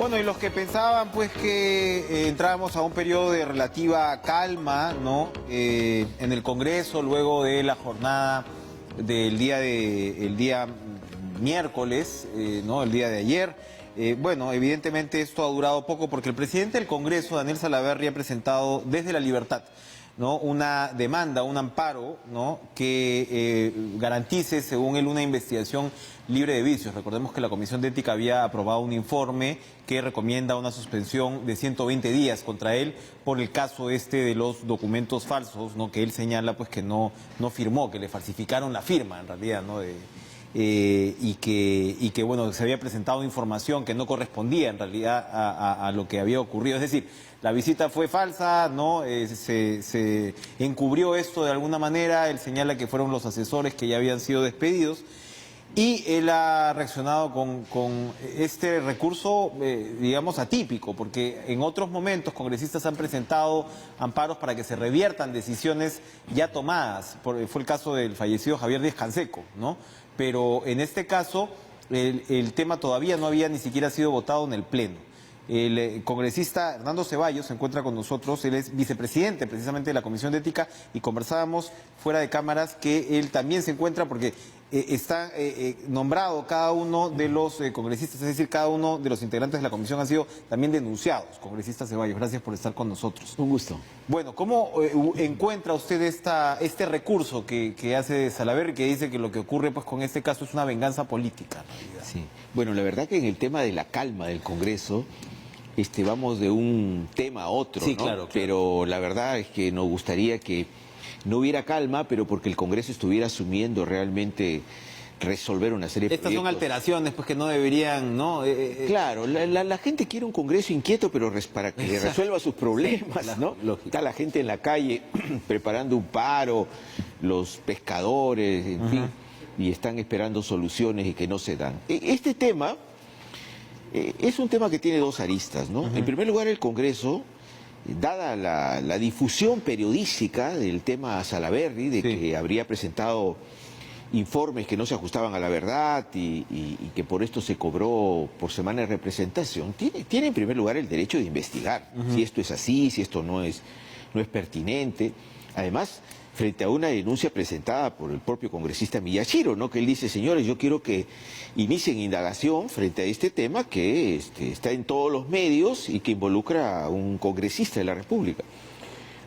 Bueno, y los que pensaban pues que entrábamos a un periodo de relativa calma, ¿no? En el Congreso, luego de la jornada del día miércoles, ¿no? El día de ayer. Bueno, evidentemente esto ha durado poco porque el presidente del Congreso, Daniel Salaverry, ha presentado desde La Libertad, ¿no? Una demanda, un amparo, ¿no? Que garantice, según él, una investigación libre de vicios. Recordemos que la Comisión de Ética había aprobado un informe que recomienda una suspensión de 120 días contra él por el caso de los documentos falsos, ¿no? Que él señala pues que no firmó, que le falsificaron la firma en realidad, ¿no? Y que bueno, se había presentado información que no correspondía en realidad a lo que había ocurrido. Es decir, la visita fue falsa, ¿no? Se encubrió esto de alguna manera. Él señala que fueron los asesores que ya habían sido despedidos. Y él ha reaccionado con este recurso, digamos, atípico, porque en otros momentos congresistas han presentado amparos para que se reviertan decisiones ya tomadas. Fue el caso del fallecido Javier Díaz-Canseco, ¿no? Pero en este caso el tema todavía no había ni siquiera sido votado en el Pleno. El congresista Hernando Ceballos se encuentra con nosotros, él es vicepresidente precisamente de la Comisión de Ética y conversábamos fuera de cámaras que él también se encuentra porque está nombrado cada uno de los congresistas, es decir, cada uno de los integrantes de la comisión han sido también denunciados. Congresista Ceballos, gracias por estar con nosotros. Un gusto. Bueno, ¿cómo encuentra usted este recurso que hace Salaverry, que dice que lo que ocurre pues con este caso es una venganza política en realidad? Sí. Bueno, la verdad que en el tema de la calma del Congreso, vamos de un tema a otro, Sí, ¿no? claro. Pero la verdad es que nos gustaría que no hubiera calma, pero porque el Congreso estuviera asumiendo realmente resolver una serie de Estas proyectos. son alteraciones pues que no deberían, ¿no? Claro, la gente quiere un Congreso inquieto, pero para que le resuelva sus problemas, ¿no? Lógico. Está la gente en la calle preparando un paro, los pescadores, en fin, y están esperando soluciones y que no se dan. Este tema es un tema que tiene dos aristas, ¿no? En primer lugar, el Congreso, dada la difusión periodística del tema Salaverry, de que habría presentado informes que no se ajustaban a la verdad y que por esto se cobró por semana de representación, tiene en primer lugar el derecho de investigar si esto es así, si esto no es pertinente. Además, frente a una denuncia presentada por el propio congresista Miyashiro, ¿no? Que él dice, señores, yo quiero que inicien indagación frente a este tema que está en todos los medios y que involucra a un congresista de la República.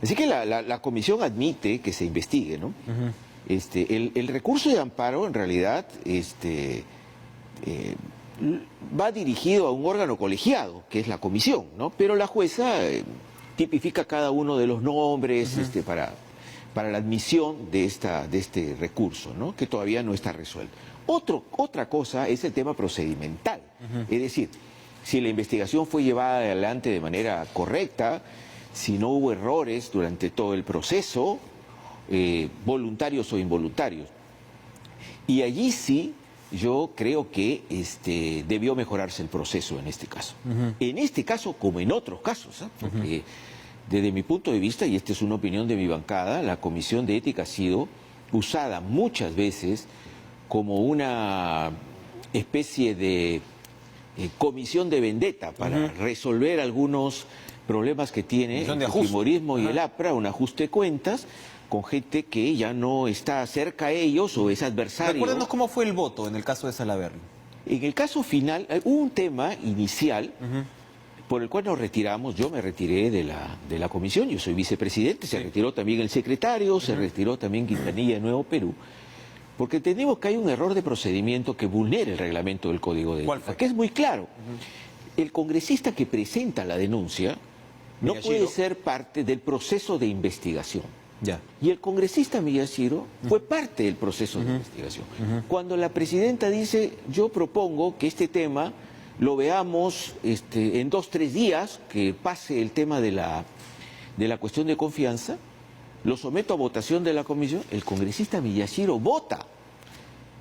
Así que la comisión admite que se investigue, ¿no? El recurso de amparo, en realidad, va dirigido a un órgano colegiado, que es la comisión, ¿no? Pero la jueza tipifica cada uno de los nombres para la admisión de este recurso, ¿no? Que todavía no está resuelto. Otra cosa es el tema procedimental, es decir, si la investigación fue llevada adelante de manera correcta, si no hubo errores durante todo el proceso, voluntarios o involuntarios. Y allí sí, yo creo que debió mejorarse el proceso en este caso. En este caso, como en otros casos, ¿eh? Porque desde mi punto de vista, y esta es una opinión de mi bancada, la Comisión de Ética ha sido usada muchas veces como una especie de comisión de vendetta para resolver algunos problemas que tiene el fujimorismo y el APRA, un ajuste de cuentas, con gente que ya no está cerca a ellos o es adversario. Recuérdanos cómo fue el voto en el caso de Salaverry. En el caso final, hubo un tema inicial por el cual nos retiramos. Yo me retiré de la comisión, yo soy vicepresidente, se retiró también el secretario, se retiró también Quintanilla de Nuevo Perú, porque entendimos que hay un error de procedimiento que vulnera el reglamento del Código de Ética, que es muy claro. El congresista que presenta la denuncia no puede ser parte del proceso de investigación. Ya. Y el congresista Miyashiro fue parte del proceso de investigación. Cuando la presidenta dice, yo propongo que este tema lo veamos en 2 o 3 días, que pase el tema de la cuestión de confianza, lo someto a votación de la comisión, el congresista Miyashiro vota.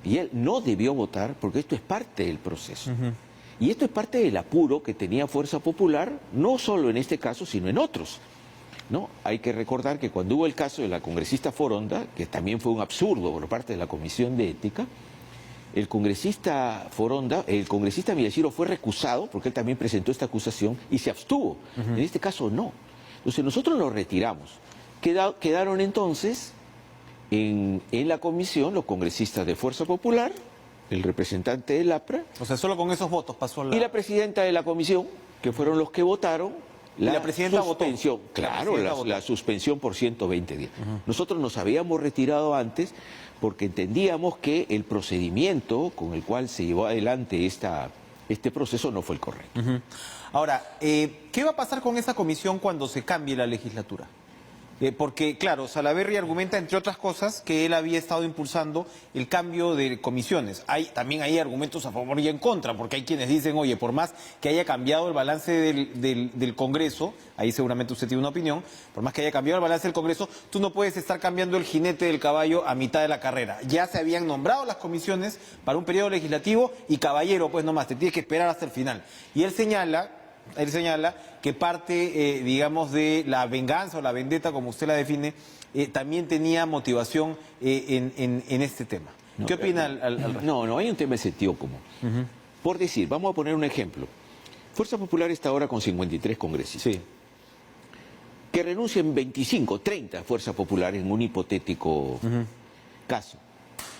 Y él no debió votar porque esto es parte del proceso. Y esto es parte del apuro que tenía Fuerza Popular, no solo en este caso, sino en otros. ¿No? Hay que recordar que cuando hubo el caso de la congresista Foronda, que también fue un absurdo por parte de la Comisión de Ética, el congresista Foronda, el congresista Miyashiro fue recusado, porque él también presentó esta acusación, y se abstuvo. En este caso no. Entonces nosotros nos retiramos. Quedaron entonces en la comisión los congresistas de Fuerza Popular, el representante del APRA, O sea, solo con esos votos pasó la... y la presidenta de la comisión, que fueron los que votaron la presidenta suspensión. votó. Claro, la suspensión por 120 días. Nosotros nos habíamos retirado antes porque entendíamos que el procedimiento con el cual se llevó adelante este proceso no fue el correcto. Ahora, ¿qué va a pasar con esa comisión cuando se cambie la legislatura? Porque, claro, Salaverry argumenta, entre otras cosas, que él había estado impulsando el cambio de comisiones. También hay argumentos a favor y en contra, porque hay quienes dicen, oye, por más que haya cambiado el balance del Congreso, ahí seguramente usted tiene una opinión, por más que haya cambiado el balance del Congreso, tú no puedes estar cambiando el jinete del caballo a mitad de la carrera. Ya se habían nombrado las comisiones para un periodo legislativo y caballero, pues nomás, te tienes que esperar hasta el final. Y él señala que parte, digamos, de la venganza o la vendetta, como usted la define, también tenía motivación en este tema. ¿Qué opina al respecto? No, hay un tema de sentido común. Por decir, vamos a poner un ejemplo. Fuerza Popular está ahora con 53 congresistas. Sí. Que renuncien 25, 30 Fuerza Popular en un hipotético caso.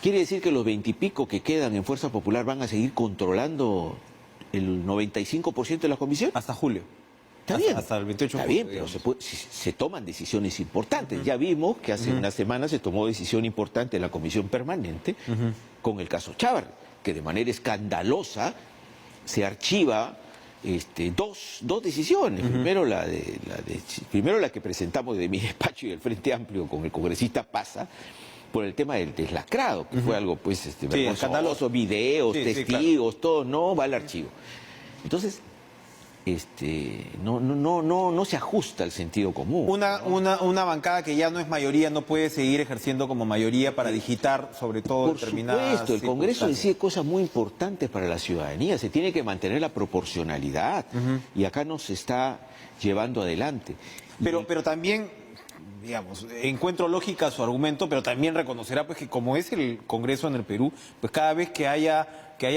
¿Quiere decir que los 20 y pico que quedan en Fuerza Popular van a seguir controlando el 95% de la comisión? Hasta julio. Está bien. Hasta el 28 de Está julio. bien, pero se toman decisiones importantes. Ya vimos que hace unas semanas se tomó decisión importante en la comisión permanente con el caso Chávarri, que de manera escandalosa se archiva dos decisiones. Primero primero la que presentamos de mi despacho y del Frente Amplio con el congresista Paza, por el tema del deslacrado, que fue algo pues vergonzoso, videos, testigos, claro. Todo no va al archivo. Entonces, no se ajusta al sentido común. Una bancada que ya no es mayoría no puede seguir ejerciendo como mayoría para digitar sobre todo determinadas Por supuesto, el Congreso decide cosas muy importantes para la ciudadanía, se tiene que mantener la proporcionalidad y acá no se está llevando adelante. Pero también, digamos, encuentro lógica su argumento, pero también reconocerá pues que como es el Congreso en el Perú, pues cada vez que haya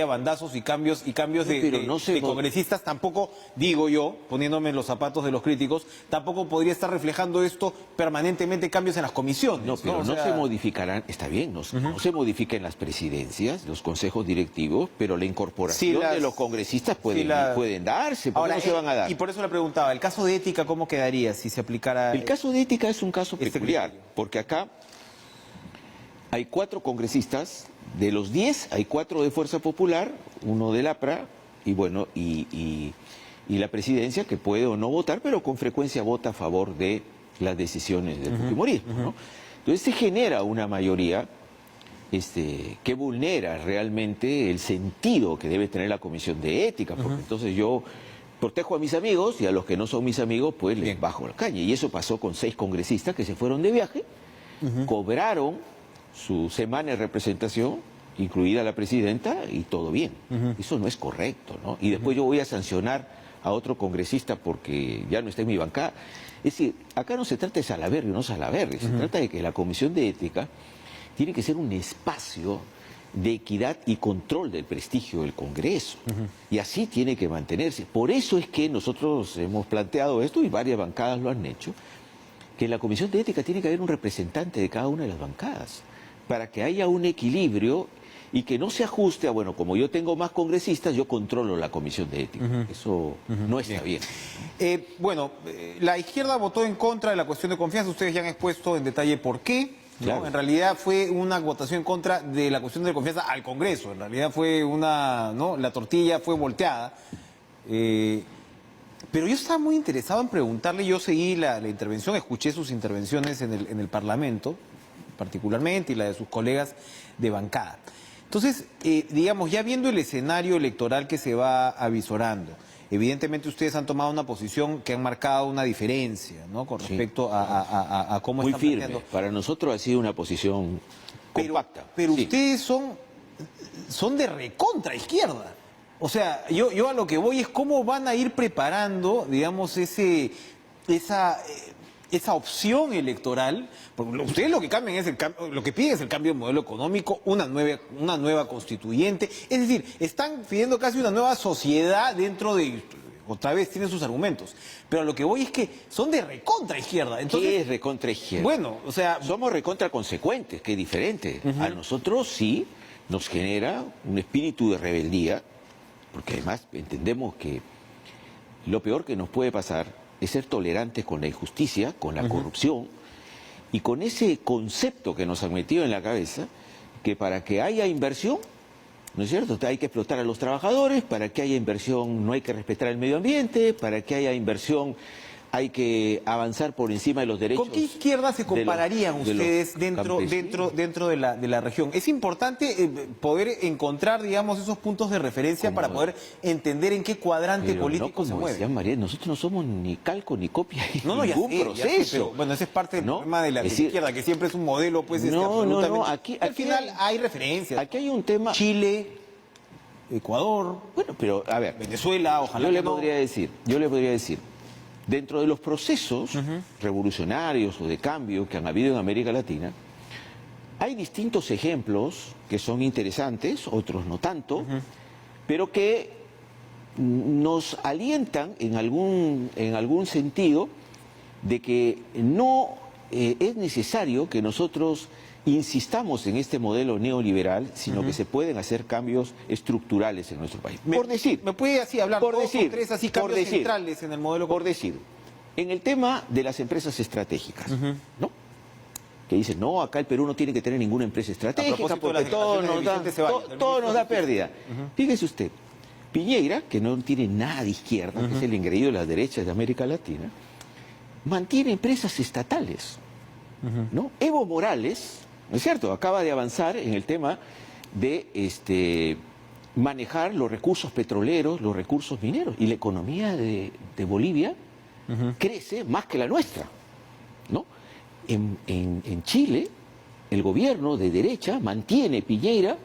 bandazos y cambios de congresistas, tampoco, digo yo, poniéndome en los zapatos de los críticos, tampoco podría estar reflejando esto permanentemente cambios en las comisiones. No, pero no se modificarán, está bien, no se modifican las presidencias, los consejos directivos, pero la incorporación de los congresistas pueden darse, ¿por qué no se van a dar? Y por eso le preguntaba, ¿el caso de ética cómo quedaría si se aplicara? El caso de ética es un caso peculiar, porque acá hay 4 congresistas. De los 10 hay 4 de Fuerza Popular, 1 del APRA y la presidencia que puede o no votar, pero con frecuencia vota a favor de las decisiones del fujimorismo, ¿no? Entonces se genera una mayoría que vulnera realmente el sentido que debe tener la Comisión de Ética, porque entonces yo protejo a mis amigos y a los que no son mis amigos pues les bajo la calle. Y eso pasó con 6 congresistas que se fueron de viaje, cobraron su semana de representación, incluida la presidenta, y todo bien. Eso no es correcto, ¿no? Y después yo voy a sancionar a otro congresista porque ya no está en mi bancada. Es decir, acá no se trata de Salaverry o no Salaverry, se trata de que la Comisión de Ética tiene que ser un espacio de equidad y control del prestigio del Congreso. Y así tiene que mantenerse. Por eso es que nosotros hemos planteado esto, y varias bancadas lo han hecho, que en la Comisión de Ética tiene que haber un representante de cada una de las bancadas, para que haya un equilibrio y que no se ajuste a, bueno, como yo tengo más congresistas, yo controlo la Comisión de Ética. Eso no está bien. La izquierda votó en contra de la cuestión de confianza, ustedes ya han expuesto en detalle por qué. Claro. En realidad fue una votación en contra de la cuestión de confianza al Congreso, en realidad fue la tortilla fue volteada. Pero yo estaba muy interesado en preguntarle, yo seguí la intervención, escuché sus intervenciones en el Parlamento, particularmente, y la de sus colegas de bancada. Entonces, digamos, ya viendo el escenario electoral que se va avisorando, evidentemente ustedes han tomado una posición que han marcado una diferencia, ¿no? Con respecto a cómo muy están firme. planteando. Para nosotros ha sido una posición compacta. Pero ustedes son de recontra izquierda. O sea, yo a lo que voy es cómo van a ir preparando, digamos, esa esa opción electoral, porque ustedes lo que cambian es lo que piden es el cambio de modelo económico, una nueva constituyente, es decir, están pidiendo casi una nueva sociedad dentro de, otra vez tienen sus argumentos, pero lo que voy es que son de recontra izquierda. Entonces, ¿qué es recontra izquierda? bueno, o sea, somos recontra consecuentes, que es diferente. A nosotros sí nos genera un espíritu de rebeldía, porque además entendemos que lo peor que nos puede pasar es ser tolerantes con la injusticia, con la corrupción, y con ese concepto que nos han metido en la cabeza, que para que haya inversión, ¿no es cierto?, hay que explotar a los trabajadores, para que haya inversión no hay que respetar el medio ambiente, para que haya inversión hay que avanzar por encima de los derechos. ¿con qué izquierda se compararían ustedes dentro de la región? Es importante poder encontrar, digamos, esos puntos de referencia para poder entender en qué cuadrante político se mueve. María, nosotros no somos ni calco ni copia de ya ningún sé, proceso. pero, bueno, ese es parte del problema de la izquierda, que siempre es un modelo, pues, absolutamente... Aquí al final hay referencias. Aquí hay un tema... Chile, Ecuador, bueno, pero a ver, Venezuela, ojalá yo le que no. podría decir, dentro de los procesos revolucionarios o de cambio que han habido en América Latina, hay distintos ejemplos que son interesantes, otros no tanto, pero que nos alientan en algún sentido de que no es necesario que nosotros insistamos en este modelo neoliberal, sino que se pueden hacer cambios estructurales en nuestro país. ¿Me puede así hablar dos o tres así cambios centrales en el modelo? Por decir, en el tema de las empresas estratégicas, ¿no? Que dicen, no, acá el Perú no tiene que tener ninguna empresa estratégica porque todo nos da pérdida. Fíjese usted, Piñera, que no tiene nada de izquierda, que es el engreído de las derechas de América Latina, mantiene empresas estatales, ¿no? Evo Morales, ¿no es cierto?, acaba de avanzar en el tema de manejar los recursos petroleros, los recursos mineros, y la economía de Bolivia crece más que la nuestra, ¿no? En Chile, el gobierno de derecha mantiene Piñera,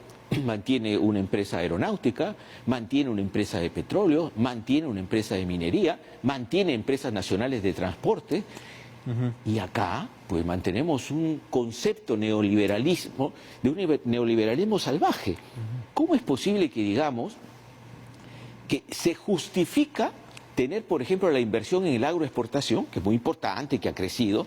mantiene una empresa aeronáutica, mantiene una empresa de petróleo, mantiene una empresa de minería, mantiene empresas nacionales de transporte. Y acá, pues mantenemos un concepto neoliberalismo, de un neoliberalismo salvaje. ¿Cómo es posible que digamos que se justifica tener, por ejemplo, la inversión en el agroexportación, que es muy importante, que ha crecido,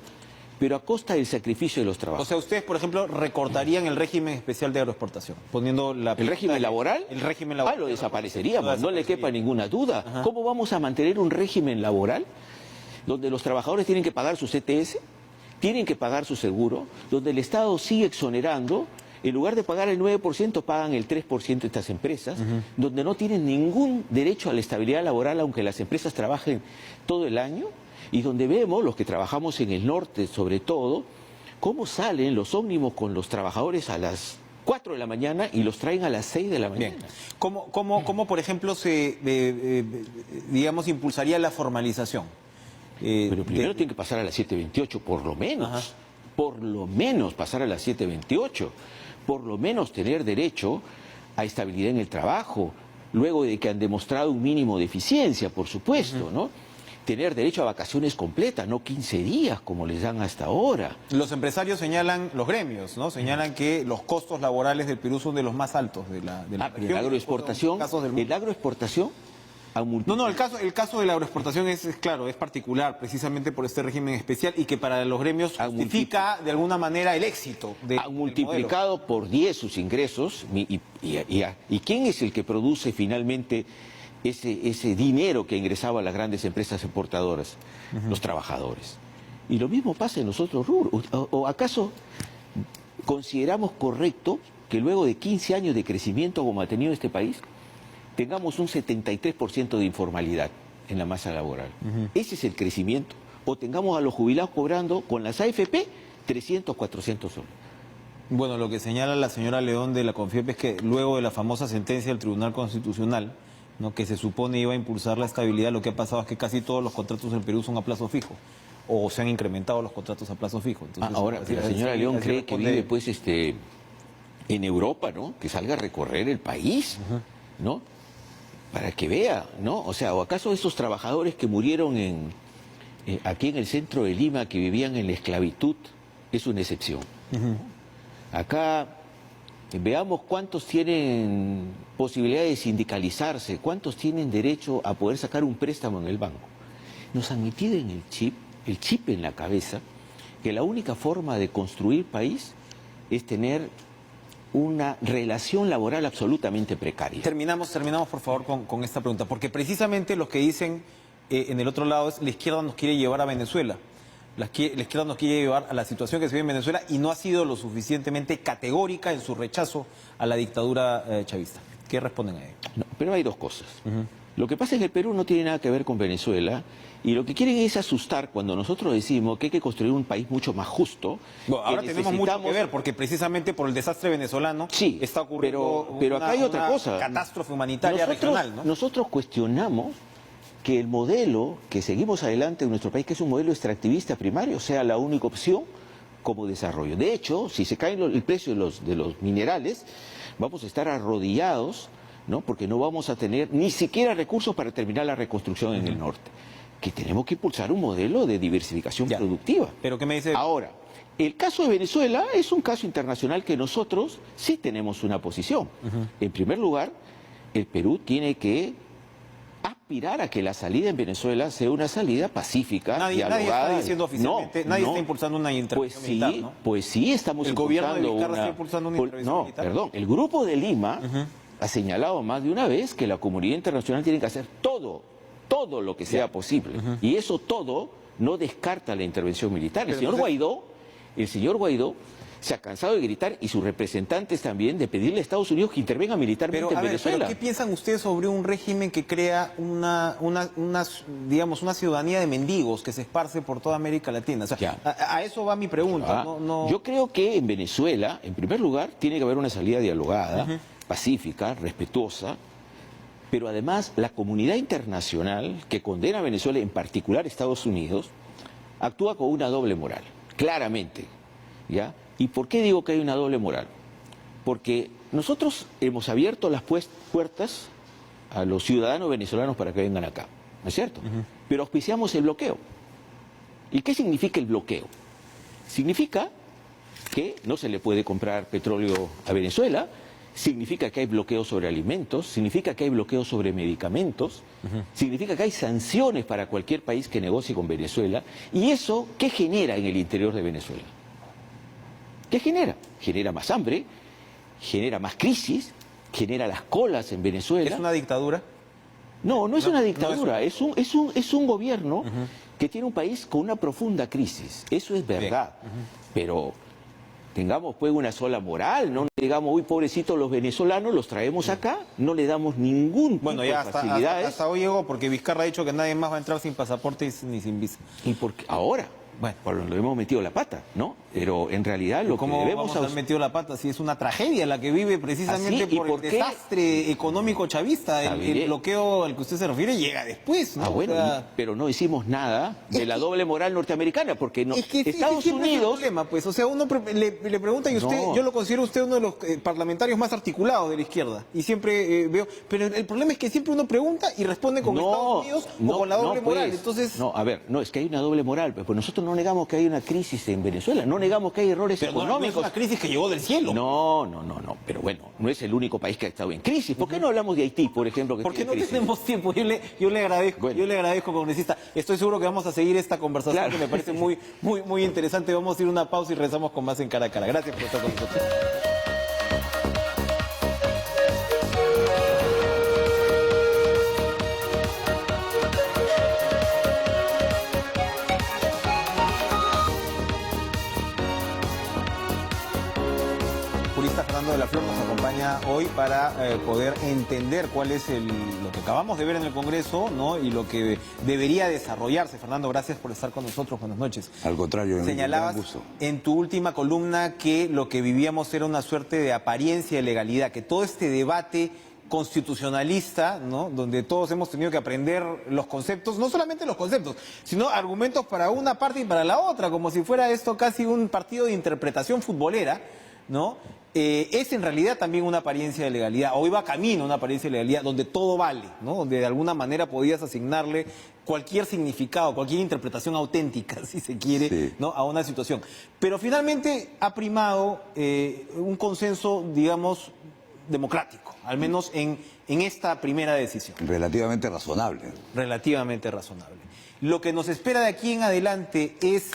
pero a costa del sacrificio de los trabajadores? O sea, ustedes, por ejemplo, recortarían el régimen especial de agroexportación, poniendo la... ¿El régimen laboral? El régimen laboral. Lo desapareceríamos, no le quepa ninguna duda. ¿Cómo vamos a mantener un régimen laboral donde los trabajadores tienen que pagar su CTS, tienen que pagar su seguro, donde el Estado sigue exonerando, en lugar de pagar el 9%, pagan el 3% estas empresas, donde no tienen ningún derecho a la estabilidad laboral, aunque las empresas trabajen todo el año, y donde vemos, los que trabajamos en el norte sobre todo, cómo salen los ómnibus con los trabajadores a las 4 de la mañana y los traen a las 6 de la mañana. Bien. ¿Cómo, por ejemplo, digamos, impulsaría la formalización? Pero primero tiene que pasar a las 7:28, por lo menos. Por lo menos pasar a las 7:28. Por lo menos tener derecho a estabilidad en el trabajo, luego de que han demostrado un mínimo de eficiencia, por supuesto, ¿no? Tener derecho a vacaciones completas, no 15 días como les dan hasta ahora. Los empresarios señalan, los gremios, ¿no? Señalan que los costos laborales del Perú son de los más altos de la región. La agroexportación, No, el caso de la agroexportación es claro, es particular precisamente por este régimen especial y que para los gremios justifica de alguna manera el éxito ha multiplicado por 10 sus ingresos y ¿quién es el que produce finalmente ese dinero que ingresaba a las grandes empresas exportadoras? Los trabajadores. Y lo mismo pasa en los otros rubros. ¿O acaso consideramos correcto que luego de 15 años de crecimiento como ha tenido este país, tengamos un 73% de informalidad en la masa laboral? Ese es el crecimiento. O tengamos a los jubilados cobrando con las AFP 300, 400 soles. Bueno, lo que señala la señora León de la CONFIEP es que luego de la famosa sentencia del Tribunal Constitucional, ¿no?, que se supone iba a impulsar la estabilidad, lo que ha pasado es que casi todos los contratos del Perú son a plazo fijo, o se han incrementado los contratos a plazo fijo. Entonces, ahora, la señora León cree que vive pues en Europa, ¿no? Que salga a recorrer el país, ¿no? Para que vea, ¿no? O sea, ¿o acaso esos trabajadores que murieron en aquí en el centro de Lima, que vivían en la esclavitud, es una excepción. Acá veamos cuántos tienen posibilidad de sindicalizarse, cuántos tienen derecho a poder sacar un préstamo en el banco. Nos han metido en el chip en la cabeza, que la única forma de construir país es tener una relación laboral absolutamente precaria. Terminamos por favor con esta pregunta, porque precisamente los que dicen en el otro lado es la izquierda nos quiere llevar a Venezuela. La izquierda nos quiere llevar a la situación que se vive en Venezuela y no ha sido lo suficientemente categórica en su rechazo a la dictadura chavista. ¿Qué responden a ello? No, pero hay dos cosas. Lo que pasa es que el Perú no tiene nada que ver con Venezuela y lo que quieren es asustar cuando nosotros decimos que hay que construir un país mucho más justo. Bueno, ahora tenemos mucho que ver porque precisamente por el desastre venezolano está ocurriendo pero acá hay otra cosa. Catástrofe humanitaria regional, ¿no? Nosotros cuestionamos que el modelo que seguimos adelante en nuestro país, que es un modelo extractivista primario, sea la única opción como desarrollo. De hecho, si se cae el precio de los minerales, vamos a estar arrodillados, ¿no? Porque no vamos a tener ni siquiera recursos para terminar la reconstrucción en el norte. Que tenemos que impulsar un modelo de diversificación productiva. ¿Pero qué me dice? Ahora, el caso de Venezuela es un caso internacional que nosotros sí tenemos una posición. En primer lugar, el Perú tiene que aspirar a que la salida en Venezuela sea una salida pacífica, dialogada. Nadie está diciendo oficialmente, nadie está impulsando una intervención militar, ¿no? Pues sí, estamos impulsando una intervención militar. Perdón, el Grupo de Lima ha señalado más de una vez que la comunidad internacional tiene que hacer todo lo que sea posible. Y eso todo no descarta la intervención militar. El señor Guaidó se ha cansado de gritar, y sus representantes también, de pedirle a Estados Unidos que intervenga militarmente en Venezuela. ¿Pero qué piensan ustedes sobre un régimen que crea una ciudadanía de mendigos que se esparce por toda América Latina? O sea, a eso va mi pregunta. Yo creo que en Venezuela, en primer lugar, tiene que haber una salida dialogada, pacífica, respetuosa, pero además la comunidad internacional que condena a Venezuela, en particular Estados Unidos, actúa con una doble moral, claramente, ¿ya? ¿Y por qué digo que hay una doble moral? Porque nosotros hemos abierto las puertas a los ciudadanos venezolanos para que vengan acá, ¿no es cierto? Pero auspiciamos el bloqueo. ¿Y qué significa el bloqueo? Significa que no se le puede comprar petróleo a Venezuela, significa que hay bloqueo sobre alimentos, significa que hay bloqueo sobre medicamentos, significa que hay sanciones para cualquier país que negocie con Venezuela. ¿Y eso qué genera en el interior de Venezuela? ¿Qué genera? Genera más hambre, genera más crisis, genera las colas en Venezuela. ¿Es una dictadura? No, no es una dictadura, es un gobierno que tiene un país con una profunda crisis. Eso es verdad. Pero tengamos pues una sola moral, no digamos, uy, pobrecitos los venezolanos, los traemos acá, no le damos ningún tipo de facilidades. Hasta hoy llegó, porque Vizcarra ha dicho que nadie más va a entrar sin pasaporte ni sin visa. Y porque ahora, bueno, lo hemos metido la pata, ¿no? Pero en realidad lo que debemos... ¿Cómo haber metido la pata si es una tragedia la que vive precisamente por el desastre económico chavista? El bloqueo al que usted se refiere llega después, ¿no? Pero no hicimos nada de la doble moral norteamericana, porque Estados Unidos... Es problema, pues, o sea, uno le pregunta y usted, yo lo considero usted uno de los parlamentarios más articulados de la izquierda, y siempre veo... Pero el problema es que siempre uno pregunta y responde con Estados Unidos o con la doble moral, entonces... No, a ver, no, es que hay una doble moral, pues nosotros no negamos que hay una crisis en Venezuela, no negamos que hay errores económicos. No es una crisis que llegó del cielo. No, pero bueno, no es el único país que ha estado en crisis. ¿Por qué no hablamos de Haití, por ejemplo? Porque no tenemos tiempo. Yo le agradezco, congresista. Estoy seguro que vamos a seguir esta conversación que me parece muy interesante. Vamos a ir a una pausa y regresamos con más en Cara a Cara. Gracias por estar con nosotros. Fernando de la Flor nos acompaña hoy para poder entender cuál es lo que acabamos de ver en el Congreso, ¿no? Y lo que debería desarrollarse. Fernando, gracias por estar con nosotros. Buenas noches. Al contrario, señalabas en tu última columna que lo que vivíamos era una suerte de apariencia de legalidad, que todo este debate constitucionalista, ¿no? Donde todos hemos tenido que aprender los conceptos, no solamente los conceptos, sino argumentos para una parte y para la otra, como si fuera esto casi un partido de interpretación futbolera, ¿no? Es en realidad también una apariencia de legalidad, o iba camino a una apariencia de legalidad donde todo vale, ¿no? Donde de alguna manera podías asignarle cualquier significado, cualquier interpretación auténtica, si se quiere, Sí. ¿no? A una situación. Pero finalmente ha primado un consenso, digamos, democrático, al menos en esta primera decisión. Relativamente razonable. Relativamente razonable. Lo que nos espera de aquí en adelante es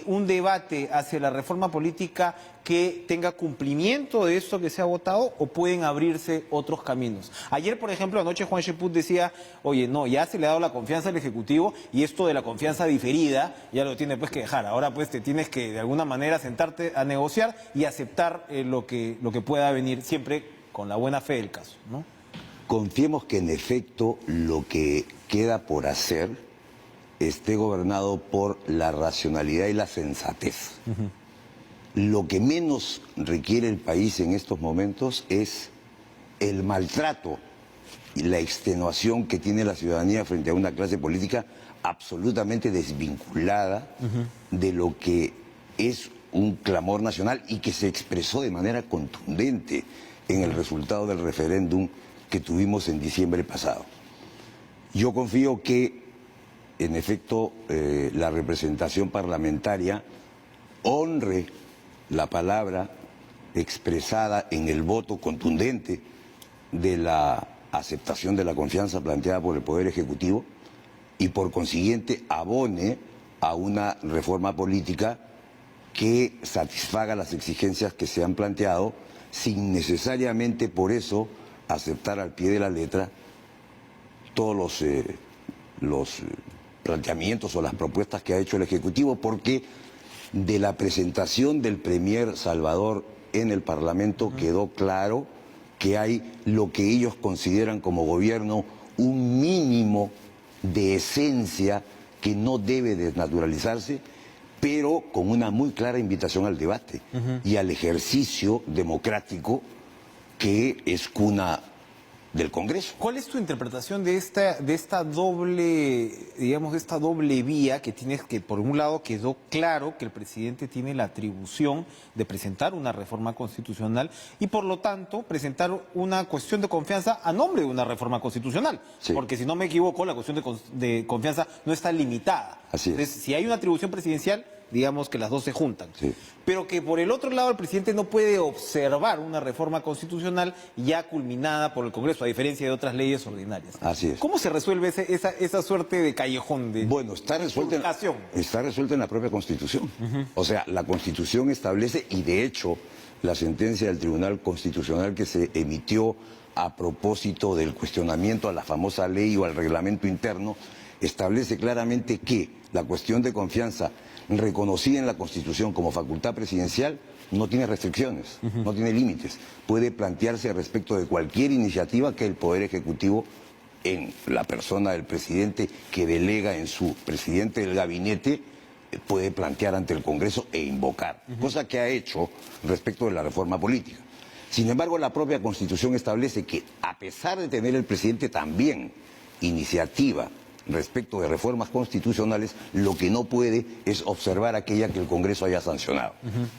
un debate hacia la reforma política que tenga cumplimiento de esto que se ha votado, o pueden abrirse otros caminos. Ayer, por ejemplo, anoche Juan Sheput decía, oye, no, ya se le ha dado la confianza al Ejecutivo y esto de la confianza diferida ya lo tiene pues que dejar. Ahora pues te tienes que de alguna manera sentarte a negociar y aceptar lo que pueda venir, siempre con la buena fe del caso, ¿no? Confiemos que en efecto lo que queda por hacer esté gobernado por la racionalidad y la sensatez. Lo que menos requiere el país en estos momentos es el maltrato y la extenuación que tiene la ciudadanía frente a una clase política absolutamente desvinculada de lo que es un clamor nacional y que se expresó de manera contundente en el resultado del referéndum que tuvimos en diciembre pasado. Yo confío que, en efecto, la representación parlamentaria honre la palabra expresada en el voto contundente de la aceptación de la confianza planteada por el Poder Ejecutivo y por consiguiente abone a una reforma política que satisfaga las exigencias que se han planteado sin necesariamente por eso aceptar al pie de la letra todos los planteamientos o las propuestas que ha hecho el Ejecutivo, porque de la presentación del Premier Salvador en el Parlamento quedó claro que hay lo que ellos consideran como gobierno un mínimo de esencia que no debe desnaturalizarse, pero con una muy clara invitación al debate y al ejercicio democrático que es cuna del Congreso. ¿Cuál es tu interpretación de esta doble, digamos, de esta doble vía que tienes, que por un lado quedó claro que el presidente tiene la atribución de presentar una reforma constitucional y por lo tanto presentar una cuestión de confianza a nombre de una reforma constitucional? Sí. Porque si no me equivoco, la cuestión de confianza no está limitada. Así es. Entonces, si hay una atribución presidencial, digamos que las dos se juntan. Sí. Pero que por el otro lado el presidente no puede observar una reforma constitucional ya culminada por el Congreso, a diferencia de otras leyes ordinarias. Así es. ¿Cómo se resuelve esa suerte de callejón de Bueno, está resuelta en la propia Constitución. O sea, la Constitución establece, y de hecho la sentencia del Tribunal Constitucional que se emitió a propósito del cuestionamiento a la famosa ley o al reglamento interno, establece claramente que la cuestión de confianza reconocida en la Constitución como facultad presidencial no tiene restricciones, no tiene límites. Puede plantearse respecto de cualquier iniciativa que el Poder Ejecutivo, en la persona del presidente que delega en su presidente del gabinete, puede plantear ante el Congreso e invocar, cosa que ha hecho respecto de la reforma política. Sin embargo, la propia Constitución establece que, a pesar de tener el presidente también iniciativa respecto de reformas constitucionales, lo que no puede es observar aquella que el Congreso haya sancionado.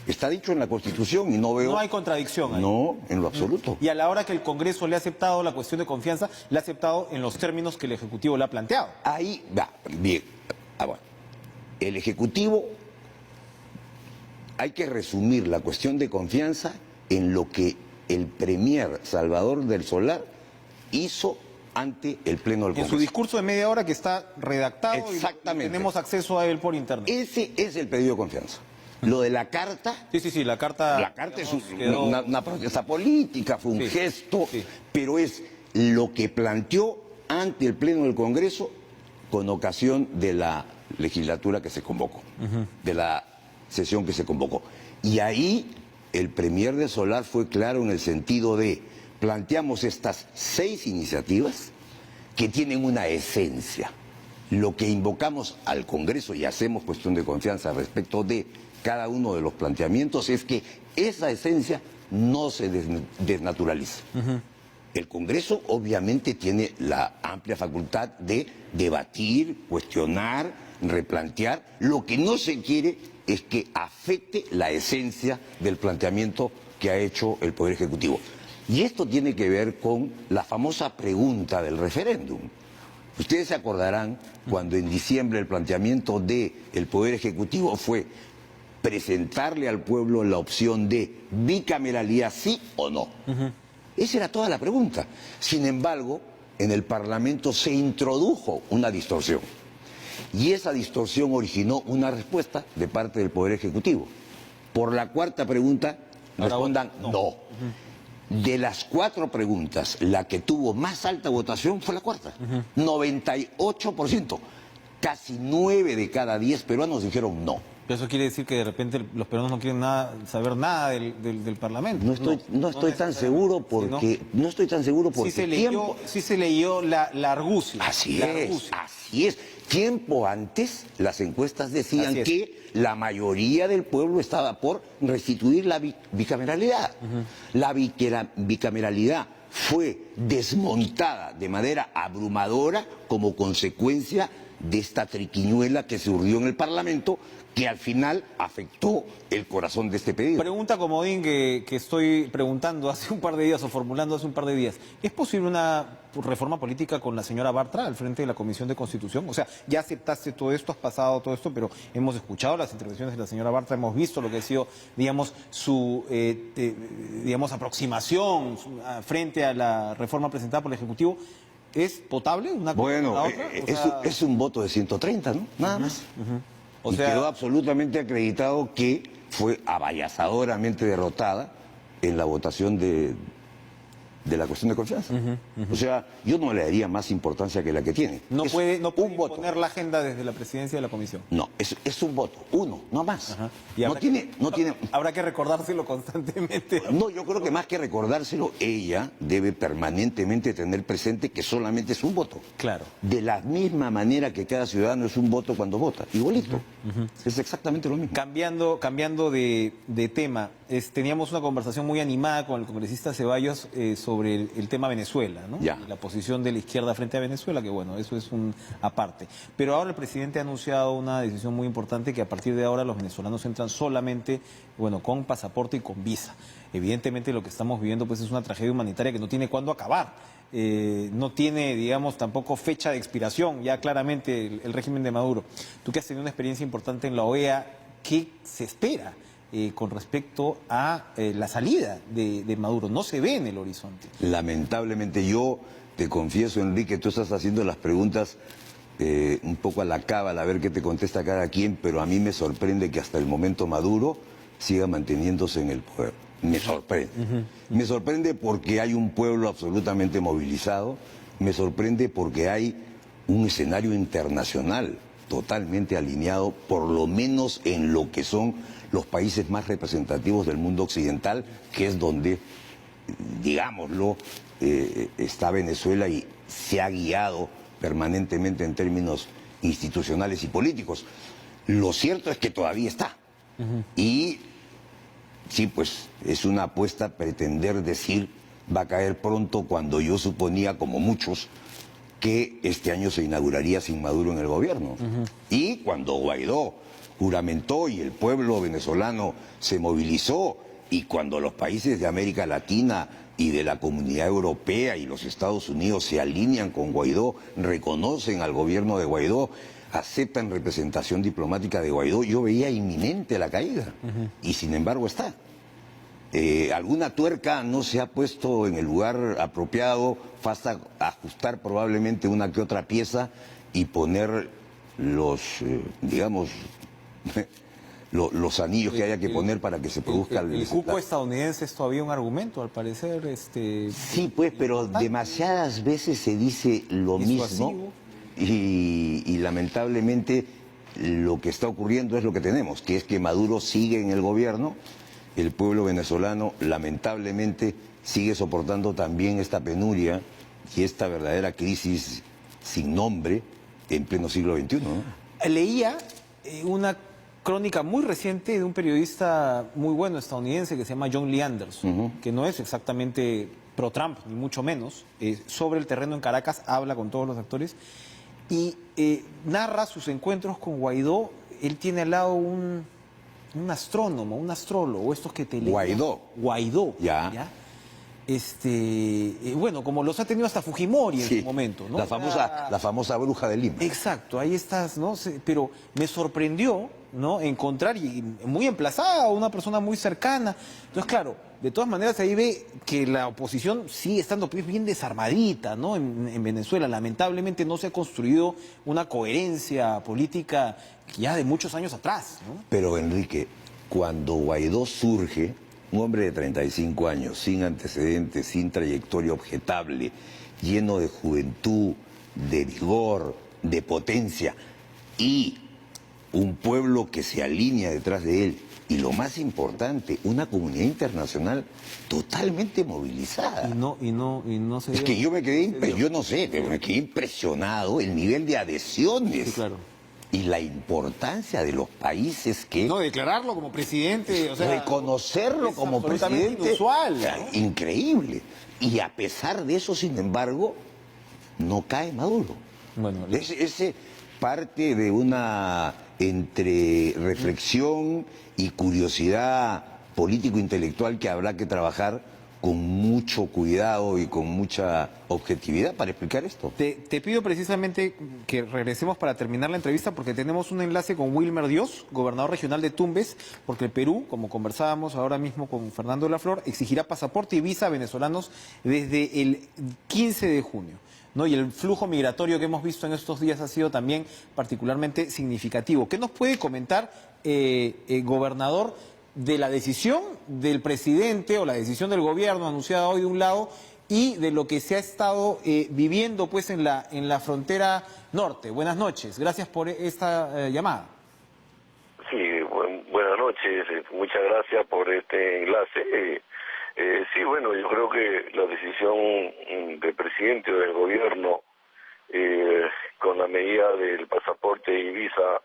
Está dicho en la Constitución y no veo... No hay contradicción ahí. No, en lo absoluto. Y a la hora que el Congreso le ha aceptado la cuestión de confianza, le ha aceptado en los términos que el Ejecutivo le ha planteado. Ahí va, bien. Bueno, el Ejecutivo, hay que resumir la cuestión de confianza en lo que el Premier Salvador del Solar hizo ante el Pleno del En Congreso. su discurso de media hora que está redactado Exactamente. y tenemos acceso a él por internet. Ese es el pedido de confianza. Lo de la carta... Sí, la carta... La carta es quedó- una protesta política, fue un Sí, gesto, sí. pero es lo que planteó ante el Pleno del Congreso con ocasión de la legislatura que se convocó, de la sesión que se convocó. Y ahí el Premier de Solar fue claro en el sentido de planteamos estas 6 iniciativas que tienen una esencia. Lo que invocamos al Congreso y hacemos cuestión de confianza respecto de cada uno de los planteamientos es que esa esencia no se desnaturalice. El Congreso obviamente tiene la amplia facultad de debatir, cuestionar, replantear. Lo que no se quiere es que afecte la esencia del planteamiento que ha hecho el Poder Ejecutivo. Y esto tiene que ver con la famosa pregunta del referéndum. Ustedes se acordarán cuando en diciembre el planteamiento del Poder Ejecutivo fue presentarle al pueblo la opción de bicameralidad, sí o no. Esa era toda la pregunta. Sin embargo, en el Parlamento se introdujo una distorsión. Y esa distorsión originó una respuesta de parte del Poder Ejecutivo. Por la cuarta pregunta, respondan no. De las 4 preguntas, la que tuvo más alta votación fue la cuarta. 98%. Casi 9 de cada 10 peruanos dijeron no. Eso quiere decir que de repente los peruanos no quieren saber nada del Parlamento. No estoy tan seguro porque sí se leyó la argucia. Así es. Tiempo antes las encuestas decían que la mayoría del pueblo estaba por restituir la bicameralidad. La bicameralidad fue desmontada de manera abrumadora como consecuencia de esta triquiñuela que se urdió en el Parlamento, que al final afectó el corazón de este pedido. Pregunta comodín que estoy preguntando hace un par de días o formulando hace un par de días. ¿Es posible una reforma política con la señora Bartra al frente de la Comisión de Constitución? O sea, ya aceptaste todo esto, has pasado todo esto, pero hemos escuchado las intervenciones de la señora Bartra, hemos visto lo que ha sido, digamos, su aproximación frente a la reforma presentada por el Ejecutivo. ¿Es potable una cosa con la otra? Es un voto de 130, ¿no? Nada más. O sea, quedó absolutamente acreditado que fue avasalladoramente derrotada en la votación de la cuestión de confianza. O sea, yo no le daría más importancia que la que tiene. No puede voto. poner la agenda desde la presidencia de la comisión. No, es un voto, uno, no más. Y Habrá que recordárselo constantemente. No, yo creo que más que recordárselo, ella debe permanentemente tener presente que solamente es un voto. Claro. De la misma manera que cada ciudadano es un voto cuando vota, igualito. Es exactamente lo mismo. Cambiando de tema, teníamos una conversación muy animada con el congresista Ceballos sobre el tema Venezuela, ¿no? Ya. La posición de la izquierda frente a Venezuela, que bueno, eso es un aparte. Pero ahora el presidente ha anunciado una decisión muy importante, que a partir de ahora los venezolanos entran solamente, bueno, con pasaporte y con visa. Evidentemente lo que estamos viviendo pues es una tragedia humanitaria que no tiene cuándo acabar. No tiene, digamos, tampoco fecha de expiración, ya claramente el régimen de Maduro. Tú que has tenido una experiencia importante en la OEA, ¿qué se espera con respecto a la salida de Maduro? No se ve en el horizonte. Lamentablemente, yo te confieso, Enrique, tú estás haciendo las preguntas un poco a la cábala, a ver qué te contesta cada quien, pero a mí me sorprende que hasta el momento Maduro siga manteniéndose en el poder. Me sorprende. Me sorprende porque hay un pueblo absolutamente movilizado, me sorprende porque hay un escenario internacional totalmente alineado, por lo menos en lo que son los países más representativos del mundo occidental, que es donde, digámoslo, está Venezuela y se ha guiado permanentemente en términos institucionales y políticos. Lo cierto es que todavía está. Y sí, pues es una apuesta pretender decir va a caer pronto, cuando yo suponía, como muchos, que este año se inauguraría sin Maduro en el gobierno. Y cuando Guaidó juramentó y el pueblo venezolano se movilizó, y cuando los países de América Latina y de la Comunidad Europea y los Estados Unidos se alinean con Guaidó, reconocen al gobierno de Guaidó, aceptan representación diplomática de Guaidó, yo veía inminente la caída. Y sin embargo está. Alguna tuerca no se ha puesto en el lugar apropiado, falta ajustar probablemente una que otra pieza y poner los, digamos, los anillos que haya que poner para que se produzca el cupo estadounidense es todavía un argumento, al parecer. Sí, pues, pero demasiadas veces se dice lo mismo y lamentablemente lo que está ocurriendo es lo que tenemos, que es que Maduro sigue en el gobierno. El pueblo venezolano lamentablemente sigue soportando también esta penuria y esta verdadera crisis sin nombre en pleno siglo XXI, ¿no? Leía una crónica muy reciente de un periodista muy bueno estadounidense que se llama John Lee Anderson, que no es exactamente pro-Trump, ni mucho menos, sobre el terreno en Caracas, habla con todos los actores y narra sus encuentros con Guaidó. Él tiene al lado un un astrónomo, un astrólogo, estos que te Guaidó. Guaidó. Ya. Bueno, como los ha tenido hasta Fujimori en Sí, su momento, ¿no? la famosa bruja de Lima. Exacto, ahí estás, ¿no? Pero me sorprendió, ¿no? Encontrar, y muy emplazada, una persona muy cercana. Entonces, claro, de todas maneras ahí ve que la oposición sigue estando pues, bien desarmadita, ¿no? En Venezuela, lamentablemente no se ha construido una coherencia política ya de muchos años atrás, ¿no? Pero Enrique, cuando Guaidó surge, un hombre de 35 años, sin antecedentes, sin trayectoria objetable, lleno de juventud, de vigor, de potencia, y un pueblo que se alinea detrás de él, y lo más importante, una comunidad internacional totalmente movilizada. Y no se Es dio. que yo me quedé, yo no sé, pero me quedé impresionado el nivel de adhesiones. Sí, claro. Y la importancia de los países que... No, declararlo como presidente, o sea, reconocerlo es como absolutamente presidente, inusual, o sea, ¿no? increíble. Y a pesar de eso, sin embargo, no cae Maduro. Bueno, Ese parte de una entre reflexión y curiosidad político-intelectual que habrá que trabajar con mucho cuidado y con mucha objetividad para explicar esto. Te pido precisamente que regresemos para terminar la entrevista porque tenemos un enlace con Wilmer Dios, gobernador regional de Tumbes, porque el Perú, como conversábamos ahora mismo con Fernando de la Flor, exigirá pasaporte y visa a venezolanos desde el 15 de junio. ¿No? Y el flujo migratorio que hemos visto en estos días ha sido también particularmente significativo. ¿Qué nos puede comentar, gobernador, de la decisión del presidente o la decisión del gobierno anunciada hoy de un lado y de lo que se ha estado viviendo pues en la frontera norte? Buenas noches, gracias por esta llamada. Sí, buenas noches, muchas gracias por este enlace. Sí, bueno, yo creo que la decisión del presidente o del gobierno con la medida del pasaporte y visa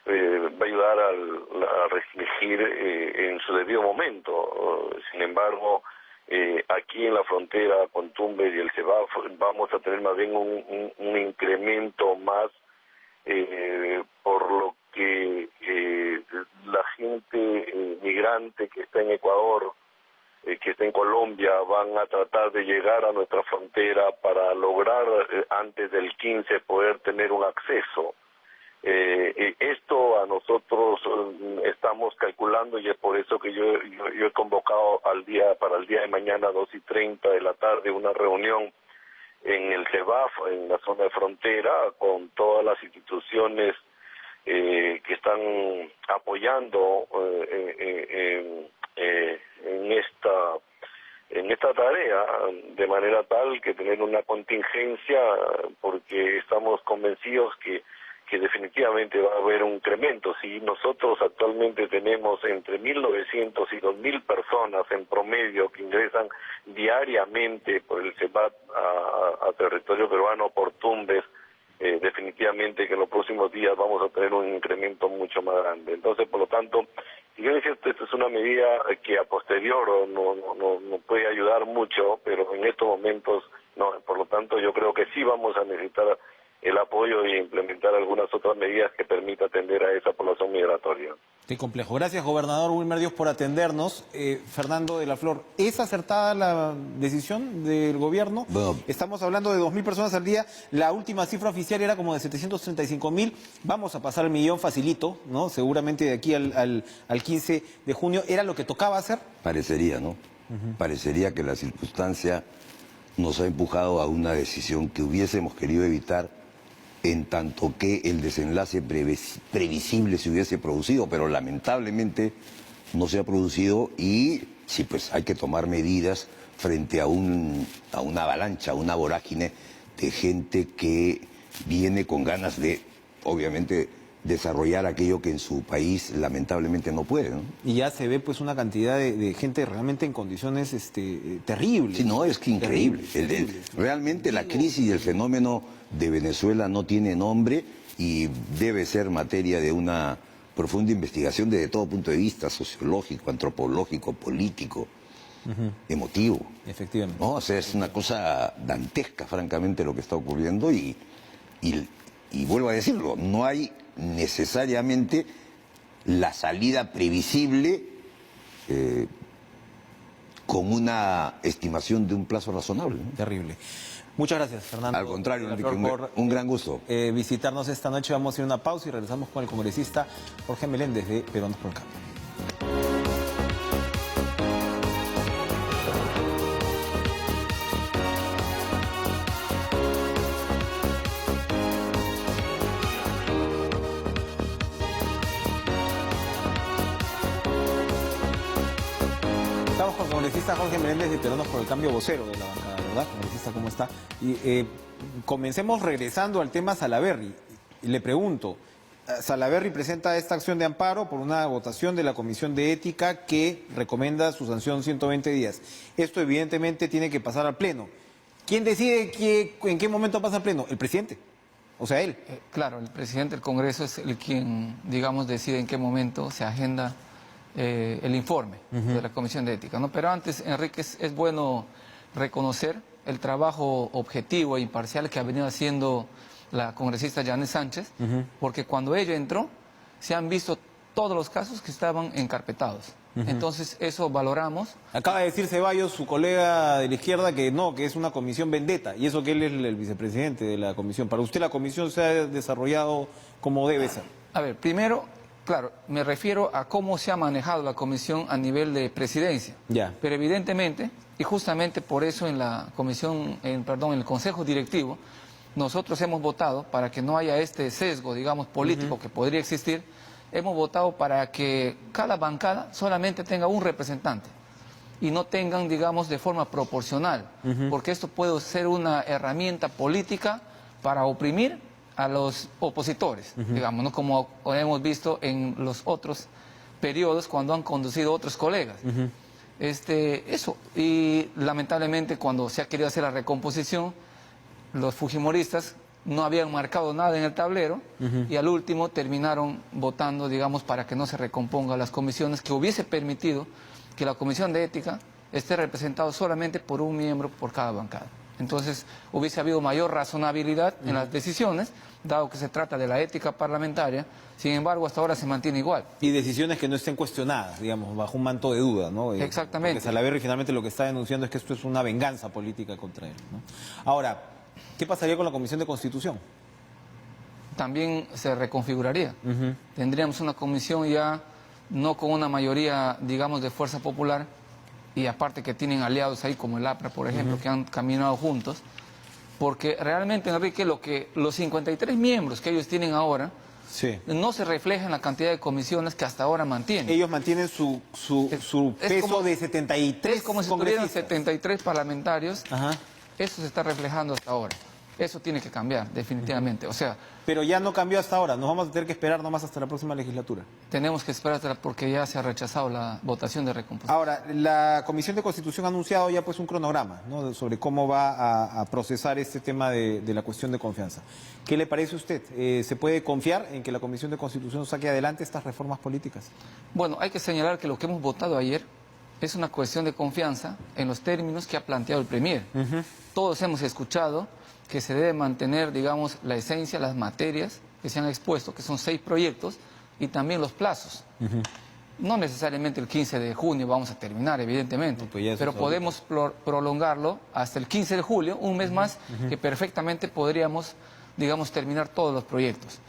va a ayudar a restringir en su debido momento. Sin embargo, aquí en la frontera con Tumbes y el CEBAF vamos a tener más bien un incremento más por lo que la gente migrante que está en Ecuador, que está en Colombia, van a tratar de llegar a nuestra frontera para lograr antes del 15 poder tener un acceso. Esto a nosotros estamos calculando y es por eso que yo he convocado para el día de mañana 2:30 de la tarde una reunión en el CEBAF, en la zona de frontera, con todas las instituciones que están apoyando en esta tarea, de manera tal que tener una contingencia, porque estamos convencidos que definitivamente va a haber un incremento. Si nosotros actualmente tenemos entre 1.900 y 2.000 personas en promedio que ingresan diariamente por el CEBAT a territorio peruano por Tumbes, definitivamente que en los próximos días vamos a tener un incremento mucho más grande. Entonces, por lo tanto, si bien es cierto, esta es una medida que a posterior no puede ayudar mucho, pero en estos momentos no. Por lo tanto, yo creo que sí vamos a necesitar el apoyo y implementar algunas otras medidas que permita atender a esa población migratoria. Qué complejo. Gracias, gobernador Wilmer Dios, por atendernos. Fernando de la Flor, ¿es acertada la decisión del gobierno? Bueno, estamos hablando de 2.000 personas al día. La última cifra oficial era como de 735.000. Vamos a pasar el millón facilito, ¿no? Seguramente de aquí al 15 de junio. ¿Era lo que tocaba hacer? parecería, ¿no? Parecería que la circunstancia nos ha empujado a una decisión que hubiésemos querido evitar en tanto que el desenlace previsible se hubiese producido, pero lamentablemente no se ha producido y sí, pues hay que tomar medidas frente a una avalancha, a una vorágine de gente que viene con ganas de, obviamente, desarrollar aquello que en su país lamentablemente no puede, ¿no? Y ya se ve pues una cantidad de gente realmente en condiciones terribles. Sí, no, es que increíble. Realmente la crisis y el fenómeno de Venezuela no tiene nombre y debe ser materia de una profunda investigación desde todo punto de vista, sociológico, antropológico, político, emotivo. Efectivamente. ¿No? O sea, es una cosa dantesca, francamente, lo que está ocurriendo y vuelvo a decirlo, no hay necesariamente la salida previsible con una estimación de un plazo razonable, ¿no? Terrible. Muchas gracias, Fernando. Al contrario, Enrique, por un gran gusto. visitarnos esta noche. Vamos a ir a una pausa y regresamos con el congresista Jorge Meléndez de Peruanos por el Cambio. Estamos con el congresista Jorge Meléndez de Peruanos por el Cambio, vocero de la bancada, ¿verdad? Congresista, ¿cómo está? Y comencemos regresando al tema Salaverry. Y le pregunto, Salaverry presenta esta acción de amparo por una votación de la Comisión de Ética que recomienda su sanción 120 días. Esto evidentemente tiene que pasar al Pleno. ¿Quién decide en qué momento pasa al Pleno? El presidente. O sea, él. Claro, el presidente del Congreso es el quien, digamos, decide en qué momento se agenda el informe de la Comisión de Ética, ¿no? Pero antes, Enrique, es bueno reconocer el trabajo objetivo e imparcial que ha venido haciendo la congresista Janet Sánchez, porque cuando ella entró, se han visto todos los casos que estaban encarpetados. Entonces, eso valoramos. Acaba de decir Ceballos, su colega de la izquierda, que no, que es una comisión vendetta, y eso que él es el vicepresidente de la comisión. Para usted la comisión se ha desarrollado como debe ser. A ver, primero, claro, me refiero a cómo se ha manejado la comisión a nivel de presidencia. Ya. Pero evidentemente, y justamente por eso en la comisión, en el Consejo Directivo, nosotros hemos votado para que no haya este sesgo, digamos, político que podría existir. Hemos votado para que cada bancada solamente tenga un representante y no tengan, digamos, de forma proporcional, porque esto puede ser una herramienta política para oprimir a los opositores, digamos, ¿no? Como hemos visto en los otros periodos cuando han conducido otros colegas. Eso, y lamentablemente cuando se ha querido hacer la recomposición, los fujimoristas no habían marcado nada en el tablero y al último terminaron votando, digamos, para que no se recomponga las comisiones, que hubiese permitido que la Comisión de Ética esté representada solamente por un miembro por cada bancada. Entonces, hubiese habido mayor razonabilidad en las decisiones, dado que se trata de la ética parlamentaria. Sin embargo, hasta ahora se mantiene igual. Y decisiones que no estén cuestionadas, digamos, bajo un manto de duda, ¿no? Exactamente. Porque Salaverry finalmente lo que está denunciando es que esto es una venganza política contra él, ¿no? Ahora, ¿qué pasaría con la Comisión de Constitución? También se reconfiguraría. Tendríamos una comisión ya no con una mayoría, digamos, de fuerza popular, y aparte que tienen aliados ahí como el APRA, por ejemplo, que han caminado juntos, porque realmente, Enrique, los 53 miembros que ellos tienen ahora no se refleja en la cantidad de comisiones que hasta ahora mantienen. Ellos mantienen su peso como, de 73 es como si tuvieran 73 parlamentarios. Eso se está reflejando hasta ahora. Eso tiene que cambiar, definitivamente. O sea, pero ya no cambió hasta ahora. Nos vamos a tener que esperar nomás hasta la próxima legislatura. Tenemos que esperar porque ya se ha rechazado la votación de recomposición. Ahora, la Comisión de Constitución ha anunciado ya pues un cronograma, ¿no?, sobre cómo va a procesar este tema de la cuestión de confianza. ¿Qué le parece a usted? ¿Se puede confiar en que la Comisión de Constitución saque adelante estas reformas políticas? Bueno, hay que señalar que lo que hemos votado ayer es una cuestión de confianza en los términos que ha planteado el Premier. Todos hemos escuchado que se debe mantener, digamos, la esencia, las materias que se han expuesto, que son 6 proyectos, y también los plazos. No necesariamente el 15 de junio vamos a terminar, evidentemente, no, pues pero podemos prolongarlo hasta el 15 de julio, un mes más, que perfectamente podríamos, digamos, terminar todos los proyectos.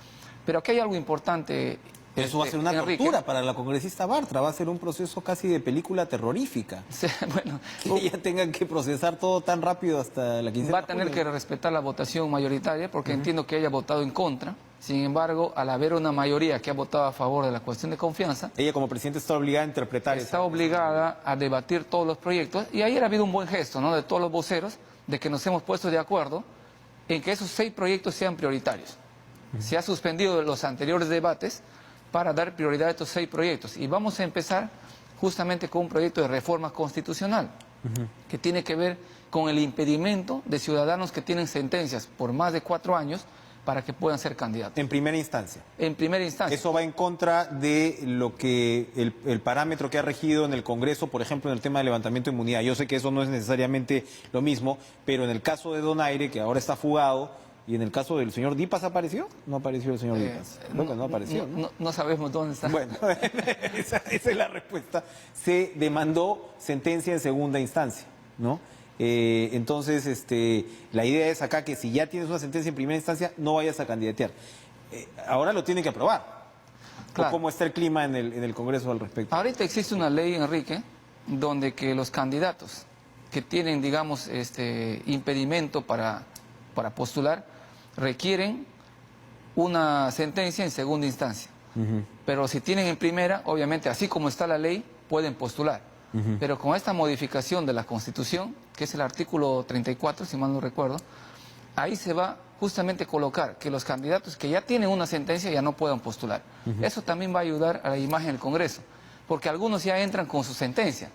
Pero aquí hay algo importante. Eso va a ser una Enrique, tortura para la congresista Bartra, va a ser un proceso casi de película terrorífica. Sí, bueno, que ella tenga que procesar todo tan rápido hasta la 15 va a tener que respetar la votación mayoritaria, porque entiendo que ella ha votado en contra. Sin embargo, al haber una mayoría que ha votado a favor de la cuestión de confianza, ella como presidente está obligada a interpretar está obligada a debatir todos los proyectos. Y ayer ha habido un buen gesto, ¿no?, de todos los voceros, de que nos hemos puesto de acuerdo en que esos 6 proyectos sean prioritarios. Se ha suspendido los anteriores debates para dar prioridad a estos 6 proyectos. Y vamos a empezar justamente con un proyecto de reforma constitucional, que tiene que ver con el impedimento de ciudadanos que tienen sentencias por más de 4 años para que puedan ser candidatos. En primera instancia. En primera instancia. Eso va en contra de lo que el parámetro que ha regido en el Congreso, por ejemplo, en el tema del levantamiento de inmunidad. Yo sé que eso no es necesariamente lo mismo, pero en el caso de Donaire, que ahora está fugado, Y en el caso del señor Dipas, ¿apareció? No apareció el señor Dipas. Creo que no apareció, ¿no? No sabemos dónde está. Bueno, esa es la respuesta. Se demandó sentencia en segunda instancia, ¿no? Entonces, la idea es acá que si ya tienes una sentencia en primera instancia, no vayas a candidatear. Ahora lo tienen que aprobar. Claro. ¿O cómo está el clima en el Congreso al respecto? Ahorita existe una ley, Enrique, donde que los candidatos que tienen, digamos, impedimento para postular, requieren una sentencia en segunda instancia. Pero si tienen en primera, obviamente, así como está la ley, pueden postular. Pero con esta modificación de la Constitución, que es el artículo 34, si mal no recuerdo, ahí se va justamente a colocar que los candidatos que ya tienen una sentencia ya no puedan postular. Eso también va a ayudar a la imagen del Congreso, porque algunos ya entran con su sentencia.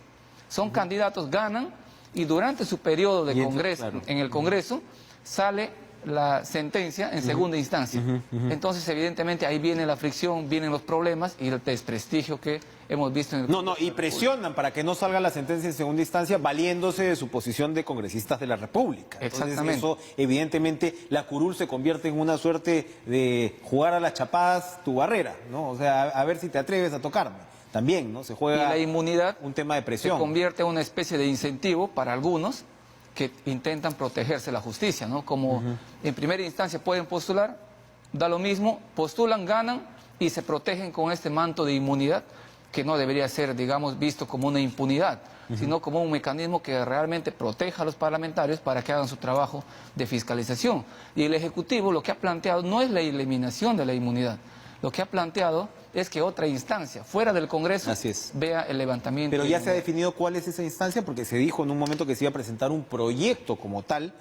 Son candidatos, ganan, y durante su periodo de Congreso, claro, en el Congreso, sale la sentencia en segunda instancia. Entonces, evidentemente, ahí viene la fricción, vienen los problemas y el desprestigio que hemos visto en el No, y presionan para que no salga la sentencia en segunda instancia valiéndose de su posición de congresistas de la República. Entonces, exactamente. eso, evidentemente, la curul se convierte en una suerte de jugar a las chapadas tu barrera, ¿no? O sea, a ver si te atreves a tocarme. También, ¿no? Se juega y la inmunidad un tema de presión. Se convierte en una especie de incentivo para algunos que intentan protegerse la justicia, ¿no? Como en primera instancia pueden postular, da lo mismo, postulan, ganan y se protegen con este manto de inmunidad que no debería ser, digamos, visto como una impunidad, sino como un mecanismo que realmente proteja a los parlamentarios para que hagan su trabajo de fiscalización. Y el Ejecutivo lo que ha planteado no es la eliminación de la inmunidad, lo que ha planteado es que otra instancia, fuera del Congreso, vea el levantamiento. Pero ya se ha definido cuál es esa instancia, porque se dijo en un momento que se iba a presentar un proyecto como tal.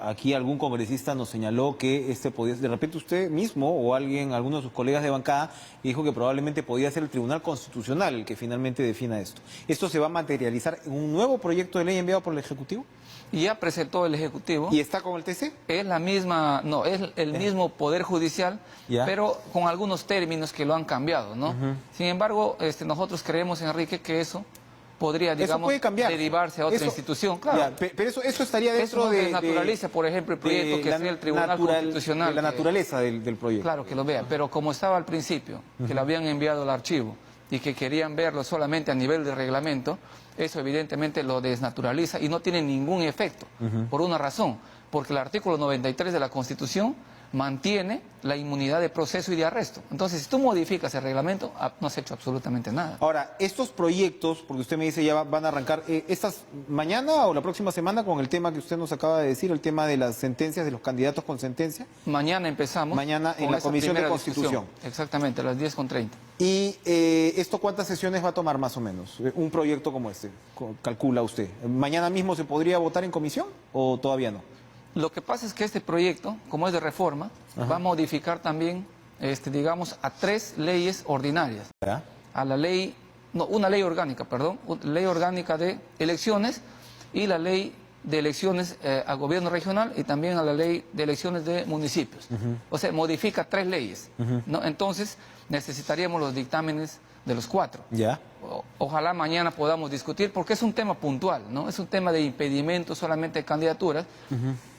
Aquí algún congresista nos señaló que podía, de repente usted mismo o alguno de sus colegas de bancada, dijo que probablemente podía ser el Tribunal Constitucional el que finalmente defina esto. ¿Esto se va a materializar en un nuevo proyecto de ley enviado por el Ejecutivo? Y ya presentó el Ejecutivo. ¿Y está con el TC? Es la misma, no, es el mismo Poder Judicial, pero con algunos términos que lo han cambiado, ¿no? Sin embargo, nosotros creemos, Enrique, que eso podría, digamos, derivarse a otra institución. Claro. Pero eso estaría dentro eso de naturaliza, por ejemplo, el proyecto que sea el Tribunal Constitucional. De la naturaleza del proyecto. Claro, que lo vea. Pero como estaba al principio, que lo habían enviado al archivo y que querían verlo solamente a nivel de reglamento, eso evidentemente lo desnaturaliza y no tiene ningún efecto, por una razón, porque el artículo 93 de la Constitución mantiene la inmunidad de proceso y de arresto. Entonces, si tú modificas el reglamento, no has hecho absolutamente nada. Ahora, estos proyectos, porque usted me dice ya van a arrancar, ¿mañana o la próxima semana con el tema que usted nos acaba de decir, el tema de las sentencias, de los candidatos con sentencia? Mañana empezamos. Mañana en la Comisión de Constitución. Exactamente, a las 10:30. ¿Y esto cuántas sesiones va a tomar más o menos? Un proyecto como este, calcula usted. ¿Mañana mismo se podría votar en comisión o todavía no? Lo que pasa es que este proyecto, como es de reforma, va a modificar también, digamos, a 3 leyes ordinarias. ¿Ya? A la ley, no, una ley orgánica, perdón, ley orgánica de elecciones y la ley de elecciones al gobierno regional y también a la ley de elecciones de municipios. O sea, modifica 3 leyes, ¿no? Entonces, necesitaríamos los dictámenes de los 4. ¿Ya? Ojalá mañana podamos discutir, porque es un tema puntual, ¿no? Es un tema de impedimento solamente de candidaturas,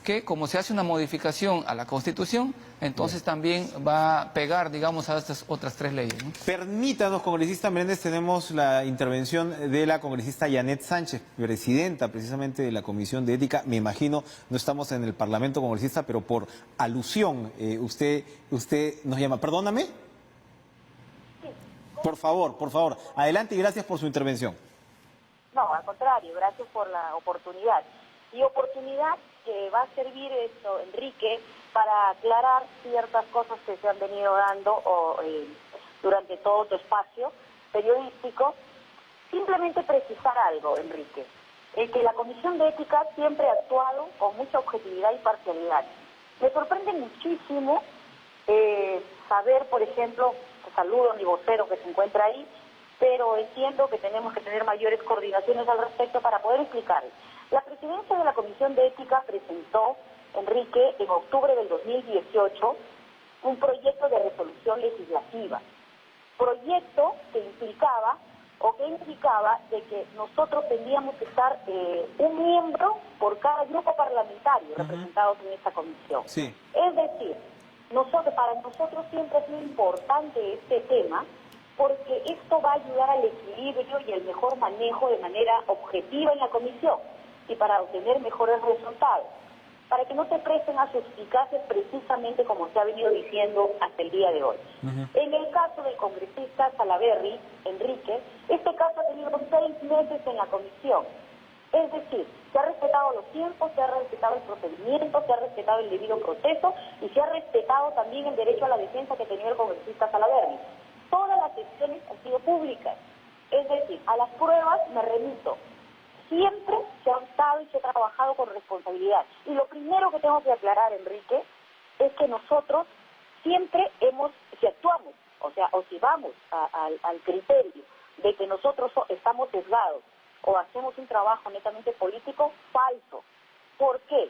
que como se hace una modificación a la Constitución, entonces también va a pegar, digamos, a estas otras 3 leyes, ¿no? Permítanos, congresista Menéndez, tenemos la intervención de la congresista Yanet Sánchez, presidenta precisamente de la Comisión de Ética. Me imagino, no estamos en el Parlamento, congresista, pero por alusión, usted nos llama. Perdóname. Por favor, adelante y gracias por su intervención. No, al contrario, gracias por la oportunidad. Y oportunidad que va a servir esto, Enrique, para aclarar ciertas cosas que se han venido dando durante todo tu espacio periodístico. Simplemente precisar algo, Enrique, que la Comisión de Ética siempre ha actuado con mucha objetividad y parcialidad. Me sorprende muchísimo saber, por ejemplo, saludo a mi vocero que se encuentra ahí, pero entiendo que tenemos que tener mayores coordinaciones al respecto para poder explicar. La presidencia de la Comisión de Ética presentó, Enrique, en octubre del 2018, un proyecto de resolución legislativa. Proyecto que implicaba o que indicaba de que nosotros tendríamos que estar un miembro por cada grupo parlamentario representados en esta comisión. Sí. Es decir, para nosotros siempre ha sido importante este tema porque esto va a ayudar al equilibrio y al mejor manejo de manera objetiva en la comisión y para obtener mejores resultados, para que no se presten a suspicacias precisamente como se ha venido diciendo hasta el día de hoy. En el caso del congresista Salaverry, Enrique, este caso ha tenido 6 meses en la comisión. Es decir, se ha respetado los tiempos, se ha respetado el procedimiento, se ha respetado el debido proceso y se ha respetado también el derecho a la defensa que tenía el congresista Salaverry. Todas las sesiones han sido públicas. Es decir, a las pruebas me remito. Siempre se ha optado y se ha trabajado con responsabilidad. Y lo primero que tengo que aclarar, Enrique, es que nosotros siempre si actuamos, o si vamos al criterio de que nosotros estamos sesgados o hacemos un trabajo netamente político, falso. ¿Por qué?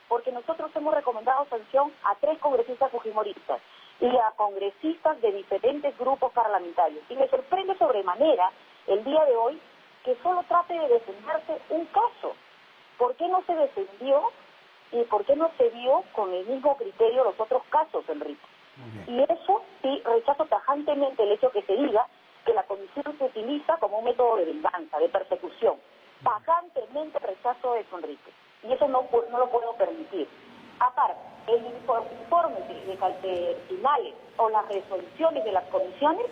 Porque nosotros hemos recomendado sanción a 3 congresistas fujimoristas y a congresistas de diferentes grupos parlamentarios. Y me sorprende sobremanera el día de hoy que solo trate de defenderse un caso. ¿Por qué no se defendió y por qué no se vio con el mismo criterio los otros casos, Enrique? Y eso sí, rechazo tajantemente el hecho que se diga que la comisión se utiliza como un método de venganza, de persecución. Tajantemente rechazo eso, Enrique. Y eso no lo puedo permitir. Aparte, el informe de finales o las resoluciones de las comisiones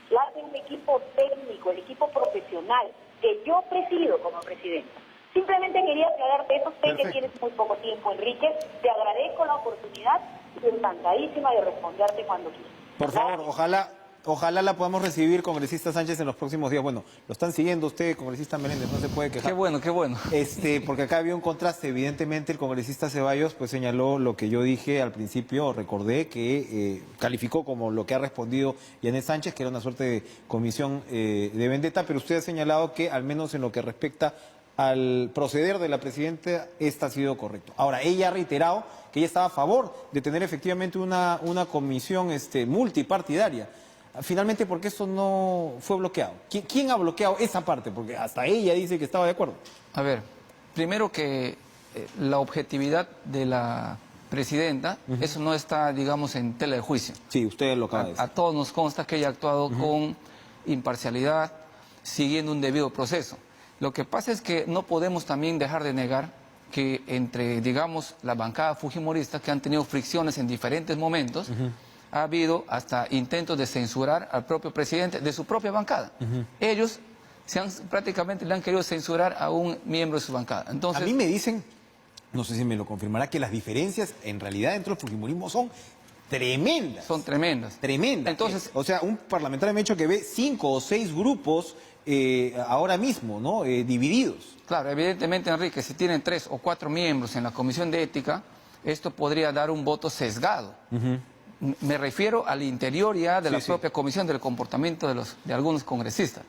la hace un equipo técnico, el equipo profesional, que yo presido como presidenta. Simplemente quería aclararte eso, sé que tienes muy poco tiempo, Enrique, te agradezco la oportunidad y encantadísima de responderte cuando quieras. Por favor, ojalá la podamos recibir, congresista Sánchez, en los próximos días. Bueno, lo están siguiendo usted, congresista Meléndez, no se puede quejar. Qué bueno, qué bueno. Porque acá había un contraste. Evidentemente, el congresista Ceballos pues señaló lo que yo dije al principio, recordé que calificó como lo que ha respondido Yanet Sánchez, que era una suerte de comisión de vendetta, pero usted ha señalado que, al menos en lo que respecta al proceder de la presidenta, esta ha sido correcto. Ahora, ella ha reiterado que ella estaba a favor de tener efectivamente una comisión multipartidaria. Finalmente, ¿por qué esto no fue bloqueado? ¿Quién ha bloqueado esa parte? Porque hasta ella dice que estaba de acuerdo. A ver, primero que la objetividad de la presidenta, eso no está, digamos, en tela de juicio. Sí, usted lo acaba de decir. A todos nos consta que ella ha actuado con imparcialidad, siguiendo un debido proceso. Lo que pasa es que no podemos también dejar de negar que entre, digamos, la bancada fujimorista, que han tenido fricciones en diferentes momentos, ha habido hasta intentos de censurar al propio presidente de su propia bancada. Ellos prácticamente le han querido censurar a un miembro de su bancada. Entonces, a mí me dicen, no sé si me lo confirmará, que las diferencias en realidad dentro del fujimorismo son tremendas. Son tremendas. Tremendas. Entonces, o sea, un parlamentario me ha dicho que ve 5 o 6 grupos ahora mismo, ¿no? Divididos. Claro, evidentemente, Enrique, si tienen 3 o 4 miembros en la Comisión de Ética, esto podría dar un voto sesgado. Me refiero al interior ya de la propia comisión del comportamiento de algunos congresistas.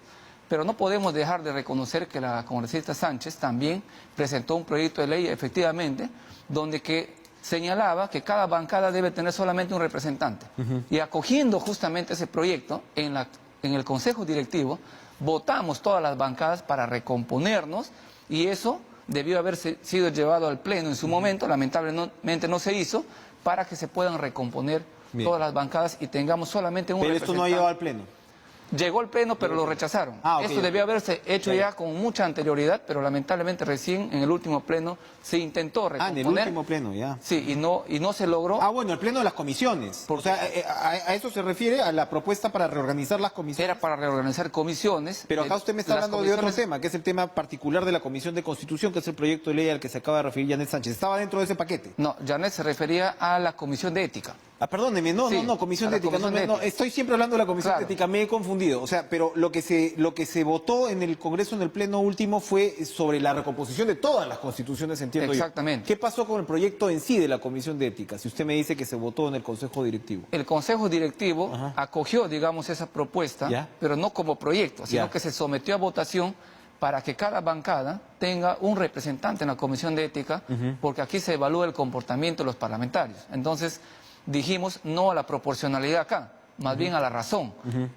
Pero no podemos dejar de reconocer que la congresista Sánchez también presentó un proyecto de ley, efectivamente, donde que señalaba que cada bancada debe tener solamente un representante. Y acogiendo justamente ese proyecto, en el Consejo Directivo, votamos todas las bancadas para recomponernos y eso debió haber sido llevado al Pleno en su momento, lamentablemente no se hizo, para que se puedan recomponer todas las bancadas y tengamos solamente un representante. Pero esto no ha llegado al Pleno. Llegó al Pleno, pero lo rechazaron. Esto debió haberse hecho ya con mucha anterioridad, pero lamentablemente recién en el último Pleno se intentó recomponer. En el último Pleno, ya. Sí, y no se logró. Bueno, el Pleno de las comisiones. O sea, a eso se refiere, a la propuesta para reorganizar las comisiones. Era para reorganizar comisiones. Pero acá usted me está hablando de otro tema, que es el tema particular de la Comisión de Constitución, que es el proyecto de ley al que se acaba de referir Yanet Sánchez. ¿Estaba dentro de ese paquete? No, Yanet se refería a la Comisión de Ética. Perdóneme, Comisión de Ética. Estoy siempre hablando de la Comisión de Ética, me he confundido. O sea, pero lo que se votó en el Congreso, en el Pleno último, fue sobre la recomposición de todas las constituciones, entiendo yo. Exactamente. ¿Qué pasó con el proyecto en sí de la Comisión de Ética? Si usted me dice que se votó en el Consejo Directivo. El Consejo Directivo acogió, digamos, esa propuesta, pero no como proyecto, sino que se sometió a votación para que cada bancada tenga un representante en la Comisión de Ética, porque aquí se evalúa el comportamiento de los parlamentarios. Entonces, dijimos no a la proporcionalidad acá, más bien a la razón.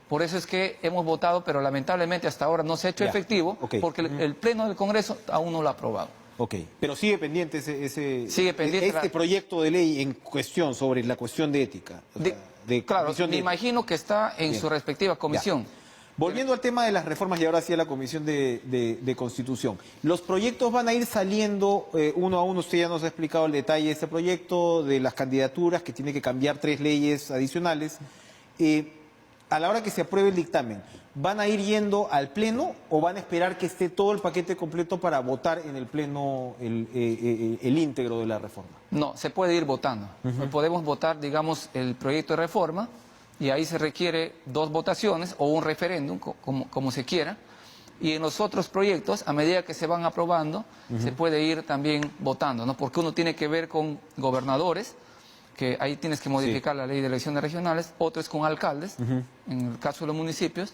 Por eso es que hemos votado, pero lamentablemente hasta ahora no se ha hecho Ya. efectivo, porque el Pleno del Congreso aún no lo ha aprobado. Ok, pero sigue pendiente Sigue pendiente este proyecto de ley en cuestión sobre la cuestión de ética. O sea, de Claro, comisión me de ética. imagino que está en Bien. su respectiva comisión. Volviendo al tema de las reformas y ahora sí a la Comisión de Constitución. Los proyectos van a ir saliendo uno a uno. Usted ya nos ha explicado el detalle de este proyecto, de las candidaturas, que tiene que cambiar 3 leyes adicionales. A la hora que se apruebe el dictamen, ¿van a ir yendo al Pleno o van a esperar que esté todo el paquete completo para votar en el Pleno el íntegro de la reforma? No, se puede ir votando. Podemos votar, digamos, el proyecto de reforma y ahí se requiere 2 votaciones o un referéndum, como se quiera. Y en los otros proyectos, a medida que se van aprobando, se puede ir también votando, ¿no? Porque uno tiene que ver con gobernadores, que ahí tienes que modificar la ley de elecciones regionales, otro es con alcaldes, en el caso de los municipios,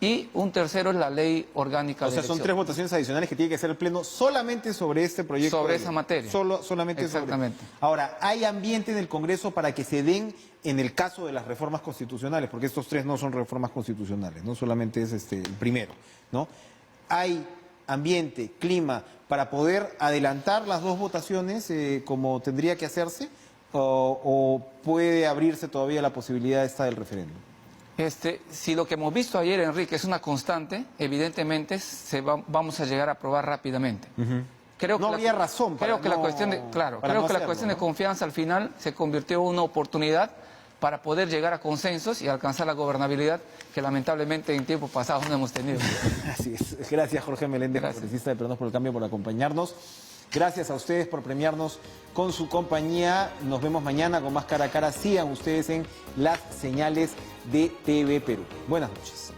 y un tercero es la ley orgánica O sea, de son elección. 3 votaciones adicionales que tiene que hacer el Pleno solamente sobre este proyecto. Sobre de esa ley. materia. Solamente Exactamente. sobre. Ahora, ¿hay ambiente en el Congreso para que se den en el caso de las reformas constitucionales? Porque estos 3 no son reformas constitucionales, no solamente es el primero, ¿no? ¿Hay ambiente, clima para poder adelantar las 2 votaciones como tendría que hacerse? ¿O puede abrirse todavía la posibilidad esta del referéndum? Si lo que hemos visto ayer, Enrique, es una constante, evidentemente vamos a llegar a aprobar rápidamente. Creo No que había razón para creo que la no- cuestión de, para claro, creo no que la hacerlo, cuestión ¿no? de confianza al final se convirtió en una oportunidad para poder llegar a consensos y alcanzar la gobernabilidad que lamentablemente en tiempos pasados no hemos tenido. Así es. Gracias, Jorge Meléndez, Gracias. congresista de Perdones por el Cambio, por acompañarnos. Gracias a ustedes por premiarnos con su compañía. Nos vemos mañana con más cara a cara. Sigan ustedes en las señales de TV Perú. Buenas noches.